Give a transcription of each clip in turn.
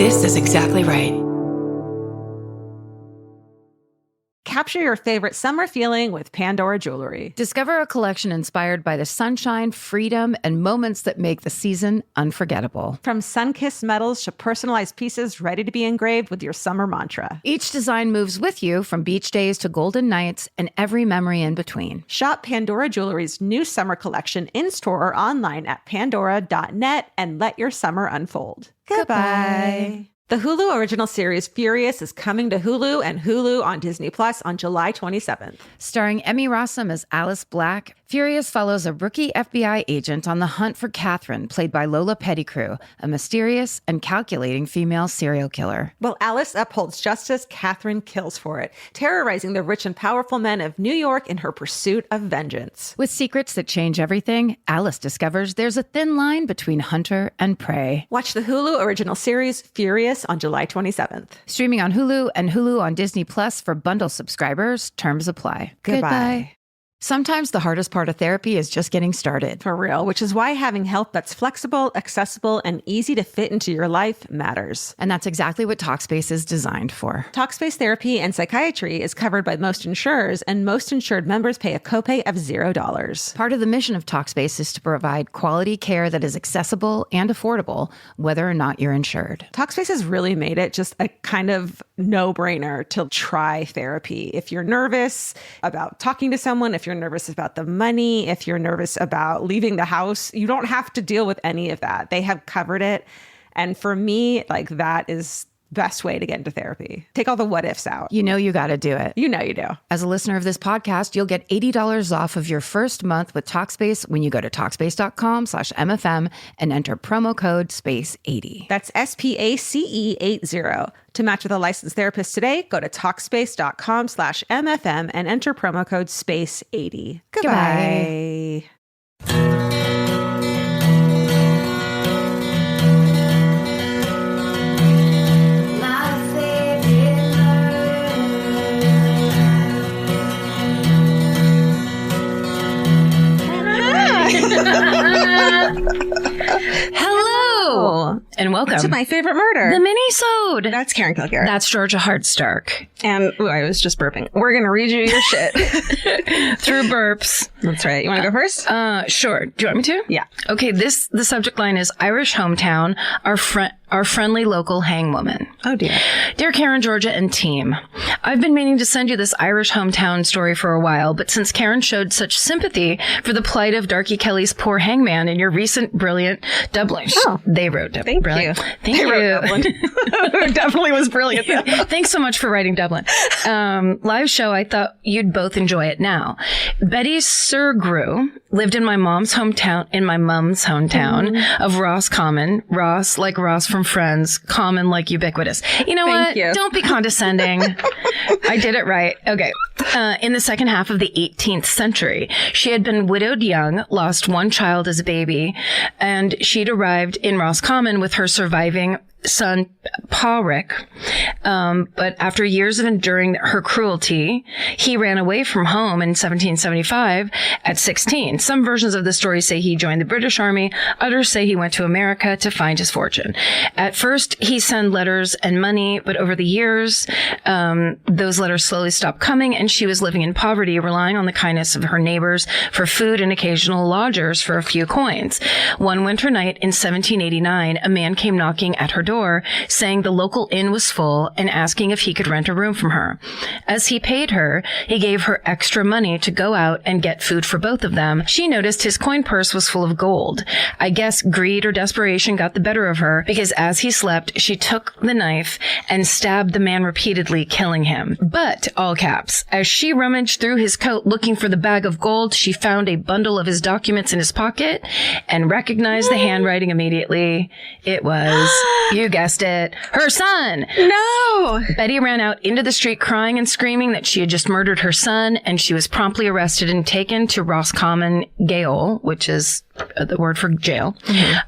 This is exactly right. Capture your favorite summer feeling with Pandora Jewelry. Discover a collection inspired by the sunshine, freedom, and moments that make the season unforgettable. From sun-kissed metals to personalized pieces ready to be engraved with your summer mantra. Each design moves with you from beach days to golden nights and every memory in between. Shop Pandora Jewelry's new summer collection in-store or online at pandora.net and let your summer unfold. Goodbye. The Hulu original series Furious is coming to Hulu and Hulu on Disney Plus on July 27th. Starring Emmy Rossum as Alice Black, Furious follows a rookie FBI agent on the hunt for Catherine, played by Lola Pettigrew, a mysterious and calculating female serial killer. While Alice upholds justice, Catherine kills for it, terrorizing the rich and powerful men of New York in her pursuit of vengeance. With secrets that change everything, Alice discovers there's a thin line between hunter and prey. Watch the Hulu original series Furious on July 27th. Streaming on Hulu and Hulu on Disney Plus for bundle subscribers. Terms apply. Goodbye. Sometimes the hardest part of therapy is just getting started. For real, which is why having help that's flexible, accessible, and easy to fit into your life matters. And that's exactly what Talkspace is designed for. Talkspace therapy and psychiatry is covered by most insurers, and most insured members pay a copay of $0. Part of the mission of Talkspace is to provide quality care that is accessible and affordable, whether or not you're insured. Talkspace has really made it just a kind of no-brainer to try therapy. If you're nervous about talking to someone, if you're nervous about the money, if you're nervous about leaving the house, you don't have to deal with any of that. They have covered it. And for me, like, that is best way to get into therapy. Take all the what ifs out. You know you got to do it. You know you do. As a listener of this podcast, you'll get $80 off of your first month with Talkspace when you go to Talkspace.com/MFM and enter promo code SPACE80. That's SPACE80. To match with a licensed therapist today, go to Talkspace.com/MFM and enter promo code SPACE80. Goodbye. Hello and welcome to my favorite murder, the Minisode. That's Karen Kilgare. That's Georgia Hardstark. And I was just burping. We're gonna read you your shit through burps. That's right. You want to go first? Sure. Do you want me to? Yeah. Okay. The subject line is Irish hometown. Our friendly local hangwoman. Oh dear. Dear Karen, Georgia, and team, I've been meaning to send you this Irish hometown story for a while, but since Karen showed such sympathy for the plight of Darky Kelly's poor hangman in your recent brilliant Dublin. Oh, they wrote Dublin. Thank brilliant. you. Thank they you. Wrote Dublin. It definitely was brilliant. Thanks so much for writing Dublin. Live show, I thought you'd both enjoy it now. Betty Surgrew lived in my mom's hometown of Roscommon. Ross, like Ross from Friends, common like ubiquitous. You know Thank what? you. Don't be condescending. I did it right. Okay. In the second half of the 18th century, she had been widowed young, lost one child as a baby, and she'd arrived in Roscommon with her surviving son, Pádraig. But after years of enduring her cruelty, he ran away from home in 1775 at 16. Some versions of the story say he joined the British Army. Others say he went to America to find his fortune. At first, he sent letters and money, but over the years, those letters slowly stopped coming, and she was living in poverty, relying on the kindness of her neighbors for food and occasional lodgers for a few coins. One winter night in 1789, a man came knocking at her door, saying the local inn was full and asking if he could rent a room from her. As he paid her, he gave her extra money to go out and get food for both of them. She noticed his coin purse was full of gold. I guess greed or desperation got the better of her, because as he slept, she took the knife and stabbed the man repeatedly, killing him. But, all caps, as she rummaged through his coat looking for the bag of gold, she found a bundle of his documents in his pocket and recognized the handwriting immediately. It was, you guessed it, her son. No! Betty ran out into the street crying and screaming that she had just murdered her son, and she was promptly arrested and taken to Roscommon Gaol, which is the word for jail,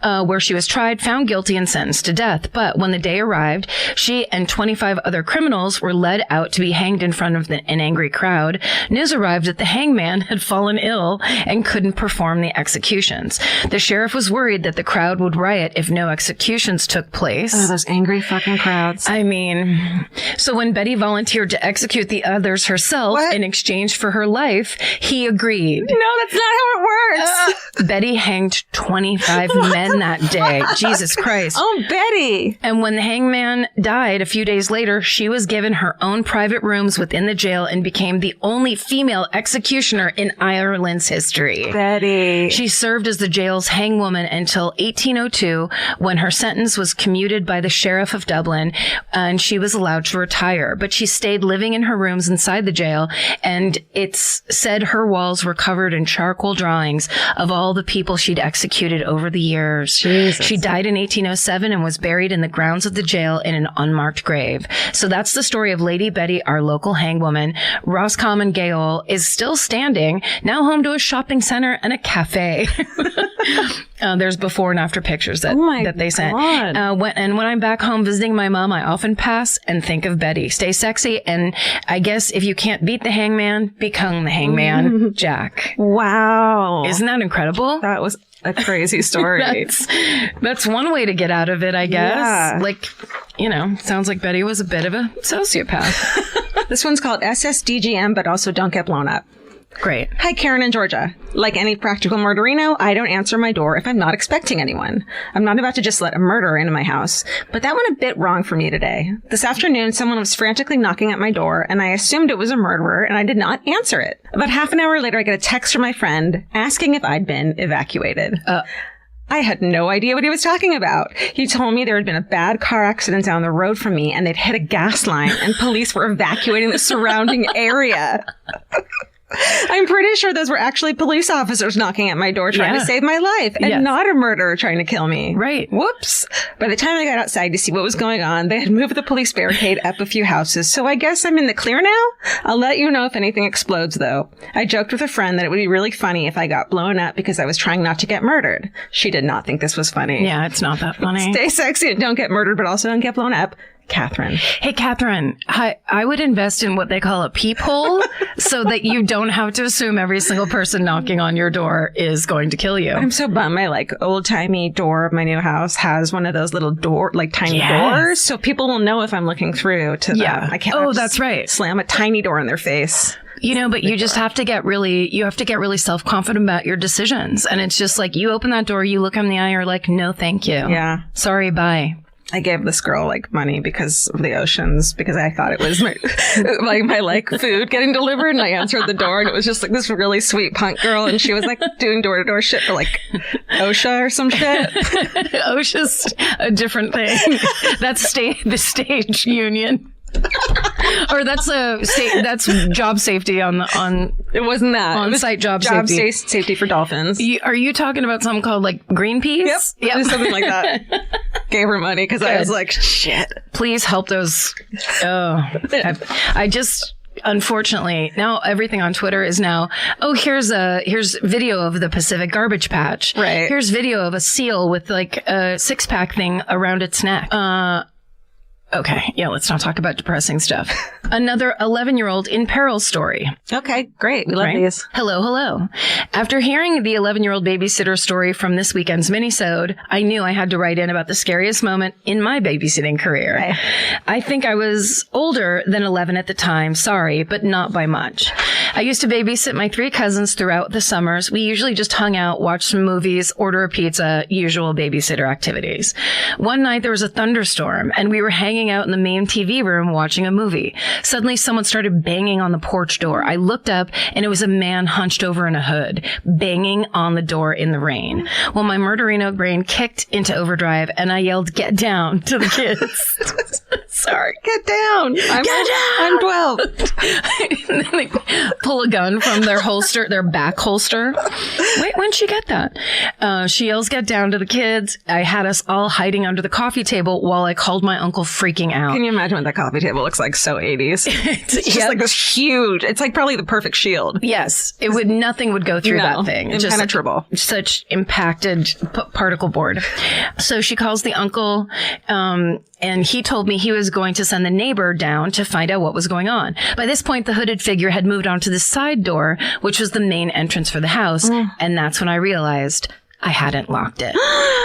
where she was tried, found guilty, and sentenced to death. But when the day arrived, she and 25 other criminals were led out to be hanged in front of an angry crowd. News arrived that the hangman had fallen ill and couldn't perform the executions. The sheriff was worried that the crowd would riot if no executions took place. Oh, those angry fucking crowds. I mean, so when Betty volunteered to execute the others herself in exchange for her life, he agreed. No, that's not how it works. Betty hanged 25 men that day. Jesus Christ. Oh, Betty. And when the hangman died a few days later, she was given her own private rooms within the jail and became the only female executioner in Ireland's history. Betty. She served as the jail's hangwoman until 1802, when her sentence was commuted by the sheriff of Dublin, and she was allowed to retire. But she stayed living in her rooms inside the jail, and it's said her walls were covered in charcoal drawings of all the people she'd executed over the years. Jesus. She died in 1807 and was buried in the grounds of the jail in an unmarked grave. So that's the story of Lady Betty, our local hangwoman. Roscommon Gaol is still standing, now home to a shopping center and a cafe. There's before and after pictures that they sent. When I'm back home visiting my mom, I often pass and think of Betty. Stay sexy, and I guess if you can't beat the hangman, become the hangman, Jack. Wow. Isn't that incredible? That was a crazy story. That's one way to get out of it, I guess. Yeah. Like, sounds like Betty was a bit of a sociopath. This one's called SSDGM, but also Don't Get Blown Up. Great. Hi, Karen in Georgia. Like any practical murderino, I don't answer my door if I'm not expecting anyone. I'm not about to just let a murderer into my house, but that went a bit wrong for me today. This afternoon, someone was frantically knocking at my door, and I assumed it was a murderer, and I did not answer it. About half an hour later, I get a text from my friend asking if I'd been evacuated. I had no idea what he was talking about. He told me there had been a bad car accident down the road from me, and they'd hit a gas line, and police were evacuating the surrounding area. I'm pretty sure those were actually police officers knocking at my door trying to save my life, and not a murderer trying to kill me. Right. Whoops. By the time I got outside to see what was going on, they had moved the police barricade up a few houses, so I guess I'm in the clear now? I'll let you know if anything explodes, though. I joked with a friend that it would be really funny if I got blown up because I was trying not to get murdered. She did not think this was funny. Yeah, it's not that funny. Stay sexy and don't get murdered, but also don't get blown up. Catherine. Hey, Catherine, I would invest in what they call a peephole so that you don't have to assume every single person knocking on your door is going to kill you. I'm so bummed. My old-timey door of my new house has one of those little tiny doors, so people will know if I'm looking through to them. I can't that's right. Slam a tiny door in their face. But you just have to get really self-confident about your decisions. And it's just like, you open that door, you look them in the eye, you're like, no, thank you. Yeah. Sorry, bye. I gave this girl money because of the oceans, because I thought it was my food getting delivered, and I answered the door, and it was just this really sweet punk girl, and she was doing door-to-door shit for OSHA or some shit. OSHA's a different thing. That's the stage union. Or that's job safety on it wasn't that on-site job safety. Safety for dolphins. Are you talking about something called Greenpeace? Yep. It was something like that. Gave her money because I was like, shit. Please help those. I just. Unfortunately, now everything on Twitter is now, here's video of the Pacific garbage patch. Right. Here's video of a seal with a 6-pack thing around its neck. Okay, let's not talk about depressing stuff. Another 11-year-old in peril story. Okay, great. We love these. Hello. After hearing the 11-year-old babysitter story from this weekend's Minisode, I knew I had to write in about the scariest moment in my babysitting career. Okay. I think I was older than 11 at the time, sorry, but not by much. I used to babysit my 3 cousins throughout the summers. We usually just hung out, watched some movies, order a pizza, usual babysitter activities. One night there was a thunderstorm, and we were hanging out in the main TV room watching a movie. Suddenly someone started banging on the porch door. I looked up and it was a man hunched over in a hood, banging on the door in the rain. Well, my murderino brain kicked into overdrive and I yelled, "Get down," to the kids. Sorry. Get down. Get down. I'm 12. And then they pull a gun from their holster, their back holster. Wait, when'd she get that? She yells, get down to the kids. I had us all hiding under the coffee table while I called my uncle freaking out. Can you imagine what that coffee table looks like? So 80s. It's just like this huge, it's like probably the perfect shield. Yes. It would, nothing would go through that thing. Just impenetrable. Such impacted particle board. So she calls the uncle, and he told me he was going to send the neighbor down to find out what was going on. By this point, the hooded figure had moved on to the side door, which was the main entrance for the house. And that's when I realized I hadn't locked it.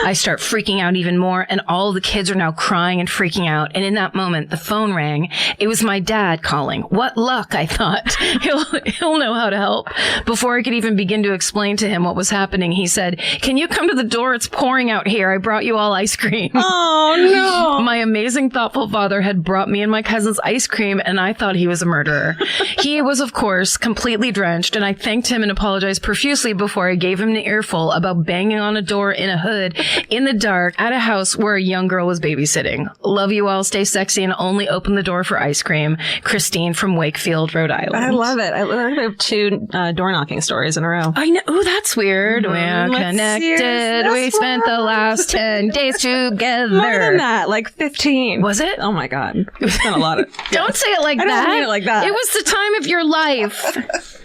I start freaking out even more, and all the kids are now crying and freaking out. And in that moment, the phone rang. It was my dad calling. What luck, I thought. He'll know how to help. Before I could even begin to explain to him what was happening, he said, can you come to the door? It's pouring out here. I brought you all ice cream. Oh, no. My amazing, thoughtful father had brought me and my cousins ice cream, and I thought he was a murderer. He was, of course, completely drenched, and I thanked him and apologized profusely before I gave him an earful about banging on a door in a hood in the dark at a house where a young girl was babysitting. Love you all. Stay sexy and only open the door for ice cream. Christine from Wakefield, Rhode Island. I love it. I literally have 2 door knocking stories in a row. I know. Oh, that's weird. We're connected. We spent the last 10 days together. More than that, like 15. Was it? Oh my God. We spent a lot of... Don't say it like that. I don't mean it like that. It was the time of your life.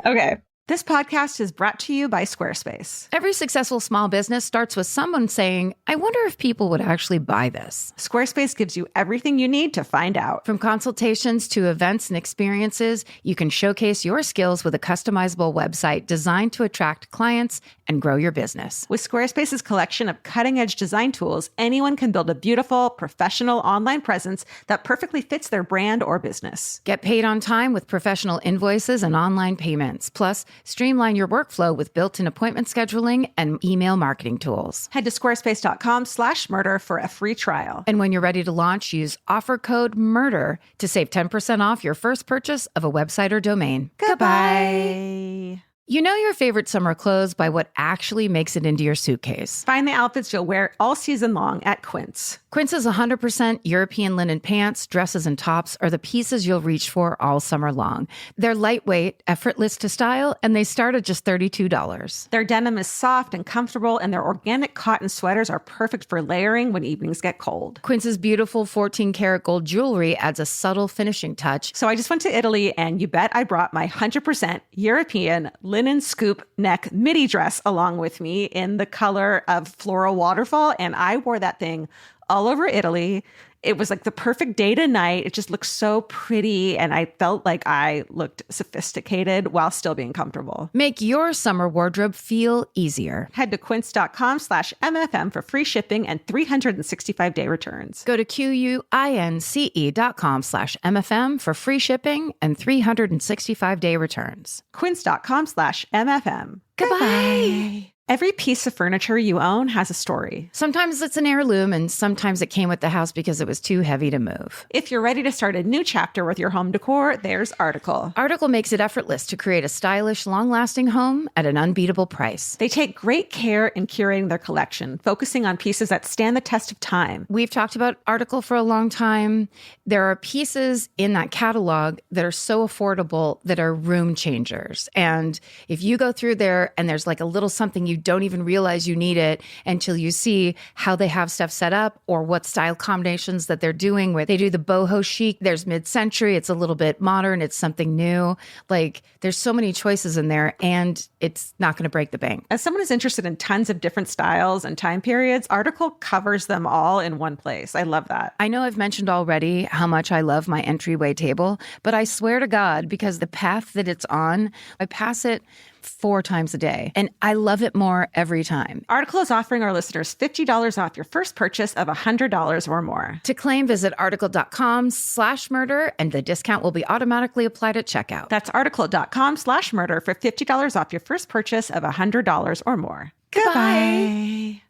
Okay. This podcast is brought to you by Squarespace. Every successful small business starts with someone saying, I wonder if people would actually buy this. Squarespace gives you everything you need to find out. From consultations to events and experiences, you can showcase your skills with a customizable website designed to attract clients and grow your business. With Squarespace's collection of cutting-edge design tools, anyone can build a beautiful, professional online presence that perfectly fits their brand or business. Get paid on time with professional invoices and online payments. Plus, streamline your workflow with built-in appointment scheduling and email marketing tools. Head to squarespace.com/murder for a free trial. And when you're ready to launch, use offer code MURDER to save 10% off your first purchase of a website or domain. Goodbye. You know your favorite summer clothes by what actually makes it into your suitcase. Find the outfits you'll wear all season long at Quince. Quince's 100% European linen pants, dresses, and tops are the pieces you'll reach for all summer long. They're lightweight, effortless to style, and they start at just $32. Their denim is soft and comfortable, and their organic cotton sweaters are perfect for layering when evenings get cold. Quince's beautiful 14-karat gold jewelry adds a subtle finishing touch. So I just went to Italy, and you bet I brought my 100% European linen scoop neck midi dress along with me in the color of floral waterfall, and I wore that thing all over Italy. It was like the perfect day to night. It just looked so pretty, and I felt like I looked sophisticated while still being comfortable. Make your summer wardrobe feel easier. Head to quince.com/MFM for free shipping and 365-day returns. Go to QUINCE.com/MFM for free shipping and 365-day returns. Quince.com/MFM. Goodbye. Every piece of furniture you own has a story. Sometimes it's an heirloom, and sometimes it came with the house because it was too heavy to move. If you're ready to start a new chapter with your home decor, there's Article. Article makes it effortless to create a stylish, long-lasting home at an unbeatable price. They take great care in curating their collection, focusing on pieces that stand the test of time. We've talked about Article for a long time. There are pieces in that catalog that are so affordable that are room changers. And if you go through there and there's like a little something you don't even realize you need it until you see how they have stuff set up or what style combinations that they're doing, where they do the boho chic, there's mid-century, it's a little bit modern, it's something new. Like there's so many choices in there, and it's not going to break the bank. As someone who's interested in tons of different styles and time periods, Article covers them all in one place. I love that. I know I've mentioned already how much I love my entryway table, but I swear to God, because the path that it's on, I pass it 4 times a day, and I love it more every time. Article is offering our listeners $50 off your first purchase of $100 or more. To claim, visit article.com/murder, and the discount will be automatically applied at checkout. That's article.com/murder for $50 off your first purchase of $100 or more. Goodbye.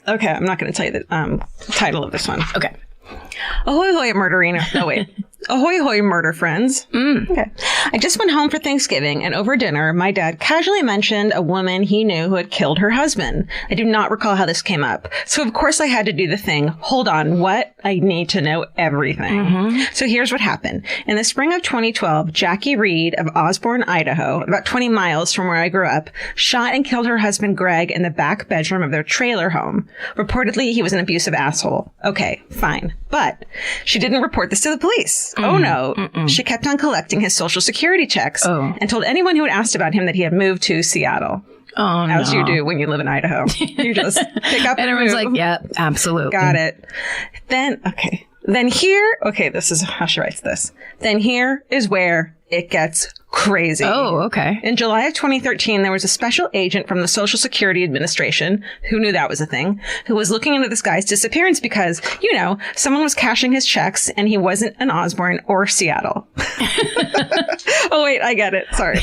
Okay, I'm not going to tell you the title of this one. Okay. Ahoy, hoy, murderino. No, wait. Ahoy, hoy, murder friends. Okay. I just went home for Thanksgiving, and over dinner, my dad casually mentioned a woman he knew who had killed her husband. I do not recall how this came up. So, of course, I had to do the thing. Hold on. What? I need to know everything. So here's what happened. In the spring of 2012, Jackie Reed of Osborne, Idaho, about 20 miles from where I grew up, shot and killed her husband, Greg, in the back bedroom of their trailer home. Reportedly, he was an abusive asshole. Okay, fine. But she didn't report this to the police. Oh, no. She kept on collecting his Social Security checks and told anyone who had asked about him that he had moved to Seattle. Oh, no. As you do when you live in Idaho. You just pick up and everyone's like, yep, absolutely. Got it. Then here, this is how she writes this. Then here is where it gets crazy. Oh, okay. In July of 2013, there was a special agent from the Social Security Administration, who knew that was a thing, who was looking into this guy's disappearance because, someone was cashing his checks and he wasn't in Osborne or Seattle. Oh, wait, I get it. Sorry.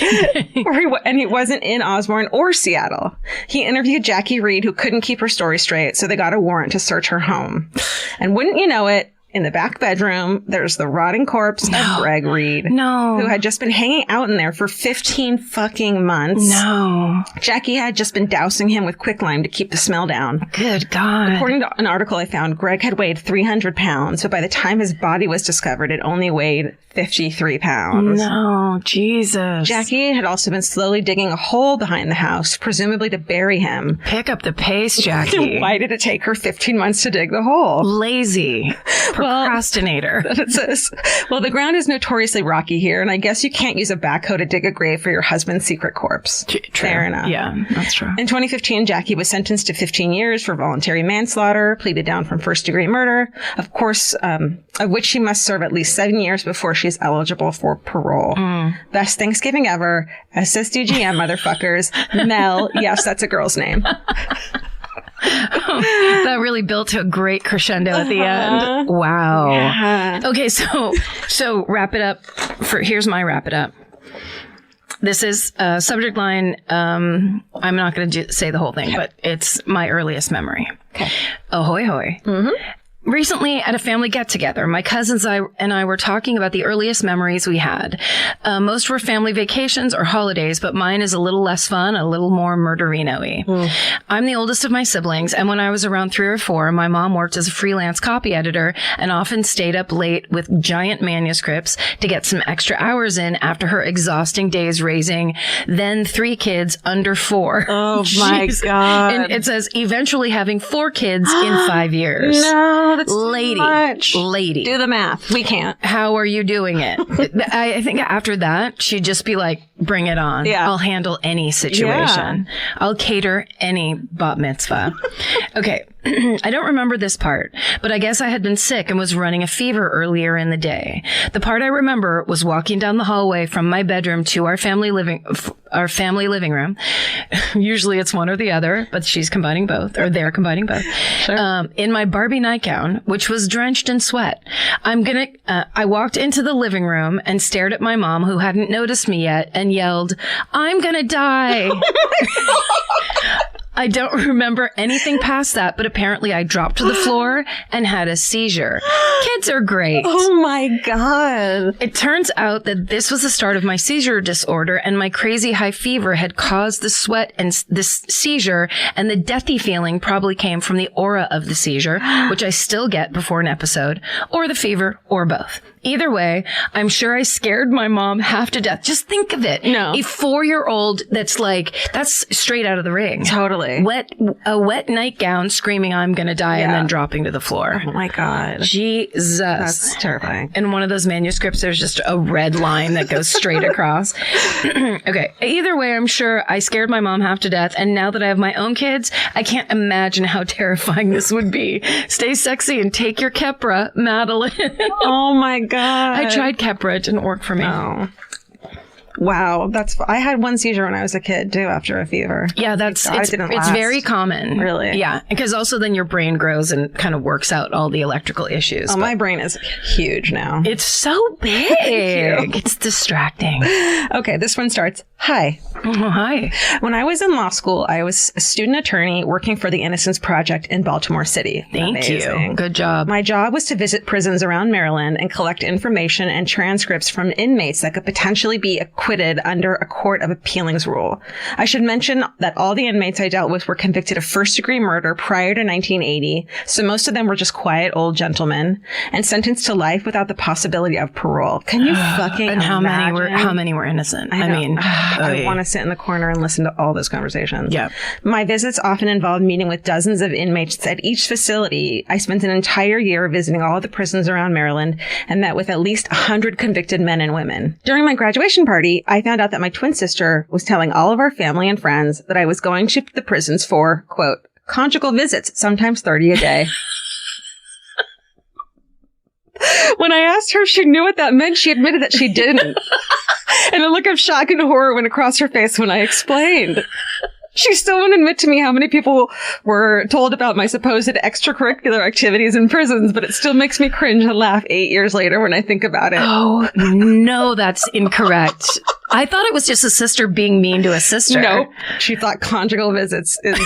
And he wasn't in Osborne or Seattle. He interviewed Jackie Reed, who couldn't keep her story straight, so they got a warrant to search her home. And wouldn't you know it, in the back bedroom, there's the rotting corpse of Greg Reed. No. Who had just been hanging out in there for 15 fucking months. No. Jackie had just been dousing him with quicklime to keep the smell down. Good God. According to an article I found, Greg had weighed 300 pounds, but by the time his body was discovered, it only weighed 53 pounds. No, Jesus. Jackie had also been slowly digging a hole behind the house, presumably to bury him. Pick up the pace, Jackie. Why did it take her 15 months to dig the hole? Lazy. Procrastinator. It says, well, the ground is notoriously rocky here, and I guess you can't use a backhoe to dig a grave for your husband's secret corpse. True. Fair enough. Yeah, that's true. In 2015, Jackie was sentenced to 15 years for voluntary manslaughter, pleaded down from first-degree murder, of course, of which she must serve at least 7 years before she's eligible for parole. Best Thanksgiving ever. SSDGM, motherfuckers. Mel. Yes, that's a girl's name. That really built to a great crescendo at the end. Wow. Yeah. Okay, so wrap it up. Here's my wrap it up. This is subject line. I'm not going to say the whole thing, but it's my earliest memory. Okay. Ahoy, hoy. Recently, at a family get-together, my cousins and I were talking about the earliest memories we had. Most were family vacations or holidays, but mine is a little less fun, a little more murderino-y. I'm the oldest of my siblings, and when I was around 3 or 4, my mom worked as a freelance copy editor and often stayed up late with giant manuscripts to get some extra hours in after her exhausting days raising then 3 kids under 4. Oh, my God. And it says eventually having 4 kids in 5 years. No. That's lady, too much. lady. Do the math. We can't. How are you doing it? I think after that, she'd just be like, bring it on. Yeah. I'll handle any situation. Yeah. I'll cater any bat mitzvah. Okay. I don't remember this part, but I guess I had been sick and was running a fever earlier in the day. The part I remember was walking down the hallway from my bedroom to our family living room. Usually it's one or the other, but she's combining both, or they're combining both. Sure. In my Barbie nightgown, which was drenched in sweat. I walked into the living room and stared at my mom, who hadn't noticed me yet, and yelled, "I'm gonna die." I don't remember anything past that, but apparently I dropped to the floor and had a seizure. Kids are great. Oh my God. It turns out that this was the start of my seizure disorder, and my crazy high fever had caused the sweat and this seizure, and the deathy feeling probably came from the aura of the seizure, which I still get before an episode, or the fever, or both. Either way, I'm sure I scared my mom half to death. Just think of it. No. A 4-year-old that's straight out of the ring. Totally. A wet nightgown screaming, "I'm going to die," and then dropping to the floor. Oh my God. Jesus. That's terrifying. In one of those manuscripts, there's just a red line that goes straight across. Okay. Either way, I'm sure I scared my mom half to death. And now that I have my own kids, I can't imagine how terrifying this would be. Stay sexy and take your Keppra, Madeline. Oh my God. I tried Keppra. It didn't work for me. Oh. Wow. I had one seizure when I was a kid too, after a fever. Yeah, it's very common. Really? Yeah. Because also then your brain grows and kind of works out all the electrical issues. Oh, my brain is huge now. It's so big. It's distracting. Okay. This one starts, Hi. Oh, hi. When I was in law school, I was a student attorney working for the Innocence Project in Baltimore City. Thank you. Good job. My job was to visit prisons around Maryland and collect information and transcripts from inmates that could potentially be acquitted under a court of appealings rule. I should mention that all the inmates I dealt with were convicted of first-degree murder prior to 1980, so most of them were just quiet old gentlemen and sentenced to life without the possibility of parole. Can you fucking And how imagine? many were innocent? I know. mean, I want to sit in the corner and listen to all those conversations. Yeah. My visits often involved meeting with dozens of inmates at each facility. I spent an entire year visiting all the prisons around Maryland and met with at least 100 convicted men and women. During my graduation party, I found out that my twin sister was telling all of our family and friends that I was going to the prisons for, quote, conjugal visits, sometimes 30 a day. When I asked her if she knew what that meant, she admitted that she didn't. And a look of shock and horror went across her face when I explained. She still won't admit to me how many people were told about my supposed extracurricular activities in prisons, but it still makes me cringe and laugh 8 years later when I think about it. Oh, no, that's incorrect. I thought it was just a sister being mean to a sister. Nope. She thought conjugal visits is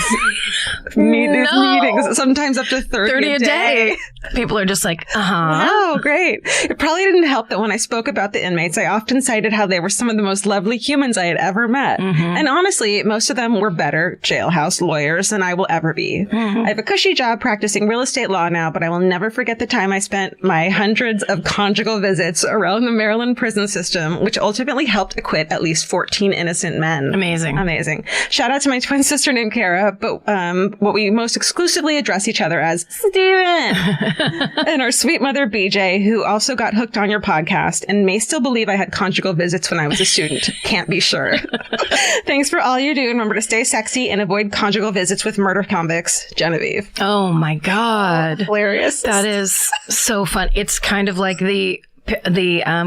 meetings, sometimes up to 30 a day. People are just like, Oh, great. It probably didn't help that when I spoke about the inmates, I often cited how they were some of the most lovely humans I had ever met. And honestly, most of them were better jailhouse lawyers than I will ever be. I have a cushy job practicing real estate law now, but I will never forget the time I spent my hundreds of conjugal visits around the Maryland prison system, which ultimately helped acquit at least 14 innocent men. Amazing. Shout out to my twin sister named Kara, but what we most exclusively address each other as Steven. And our sweet mother BJ, who also got hooked on your podcast and may still believe I had conjugal visits when I was a student. Can't be sure. Thanks for all you do. Remember to stay sexy and avoid conjugal visits with murder convicts. Genevieve. Oh my God. Hilarious. That is so fun. It's kind of like the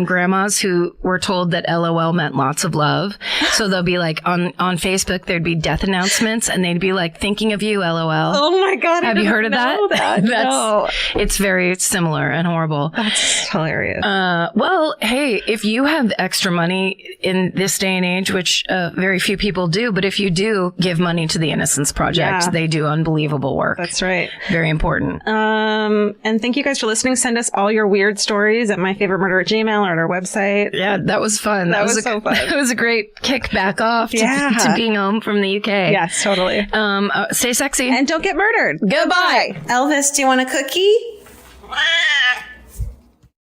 grandmas who were told that LOL meant lots of love. So they'll be like on Facebook, there'd be death announcements and they'd be like, thinking of you, LOL. Oh my God. Have you heard of that? No. It's very similar and horrible. That's hilarious. Well, hey, if you have extra money in this day and age, which very few people do, but if you do give money to the Innocence Project, they do unbelievable work. That's right. Very important. And thank you guys for listening. Send us all your weird stories at myfavoriteMurder@gmail.com or at our website. Yeah, that was fun. That was so fun. It was a great kickback off to being home from the UK. Yes, totally. Stay sexy. And don't get murdered. Goodbye. Elvis, do you want a cookie?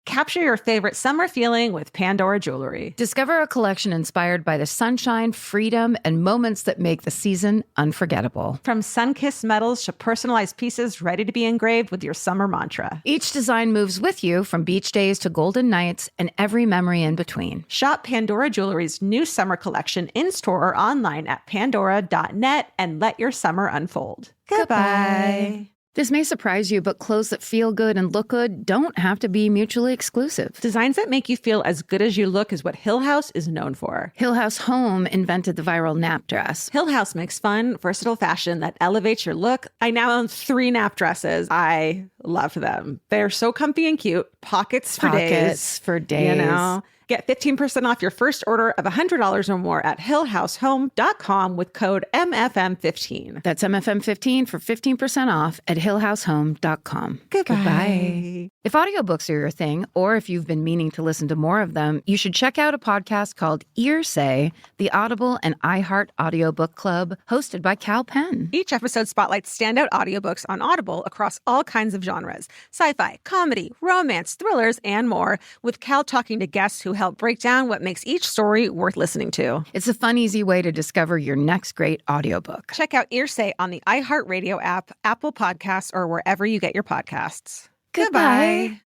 Capture your favorite summer feeling with Pandora Jewelry. Discover a collection inspired by the sunshine, freedom, and moments that make the season unforgettable. From sun-kissed metals to personalized pieces ready to be engraved with your summer mantra. Each design moves with you from beach days to golden nights and every memory in between. Shop Pandora Jewelry's new summer collection in-store or online at pandora.net and let your summer unfold. Goodbye. This may surprise you, but clothes that feel good and look good don't have to be mutually exclusive. Designs that make you feel as good as you look is what Hill House is known for. Hill House Home invented the viral nap dress. Hill House makes fun, versatile fashion that elevates your look. I now own 3 nap dresses. I love them. They're so comfy and cute. Pockets for days. You know. Get 15% off your first order of $100 or more at hillhousehome.com with code MFM15. That's MFM15 for 15% off at hillhousehome.com. Goodbye. If audiobooks are your thing, or if you've been meaning to listen to more of them, you should check out a podcast called Earsay, the Audible and iHeart Audiobook Club, hosted by Cal Penn. Each episode spotlights standout audiobooks on Audible across all kinds of genres: sci-fi, comedy, romance, thrillers, and more, with Cal talking to guests who help break down what makes each story worth listening to. It's a fun, easy way to discover your next great audiobook. Check out Earsay on the iHeartRadio app, Apple Podcasts, or wherever you get your podcasts. Goodbye.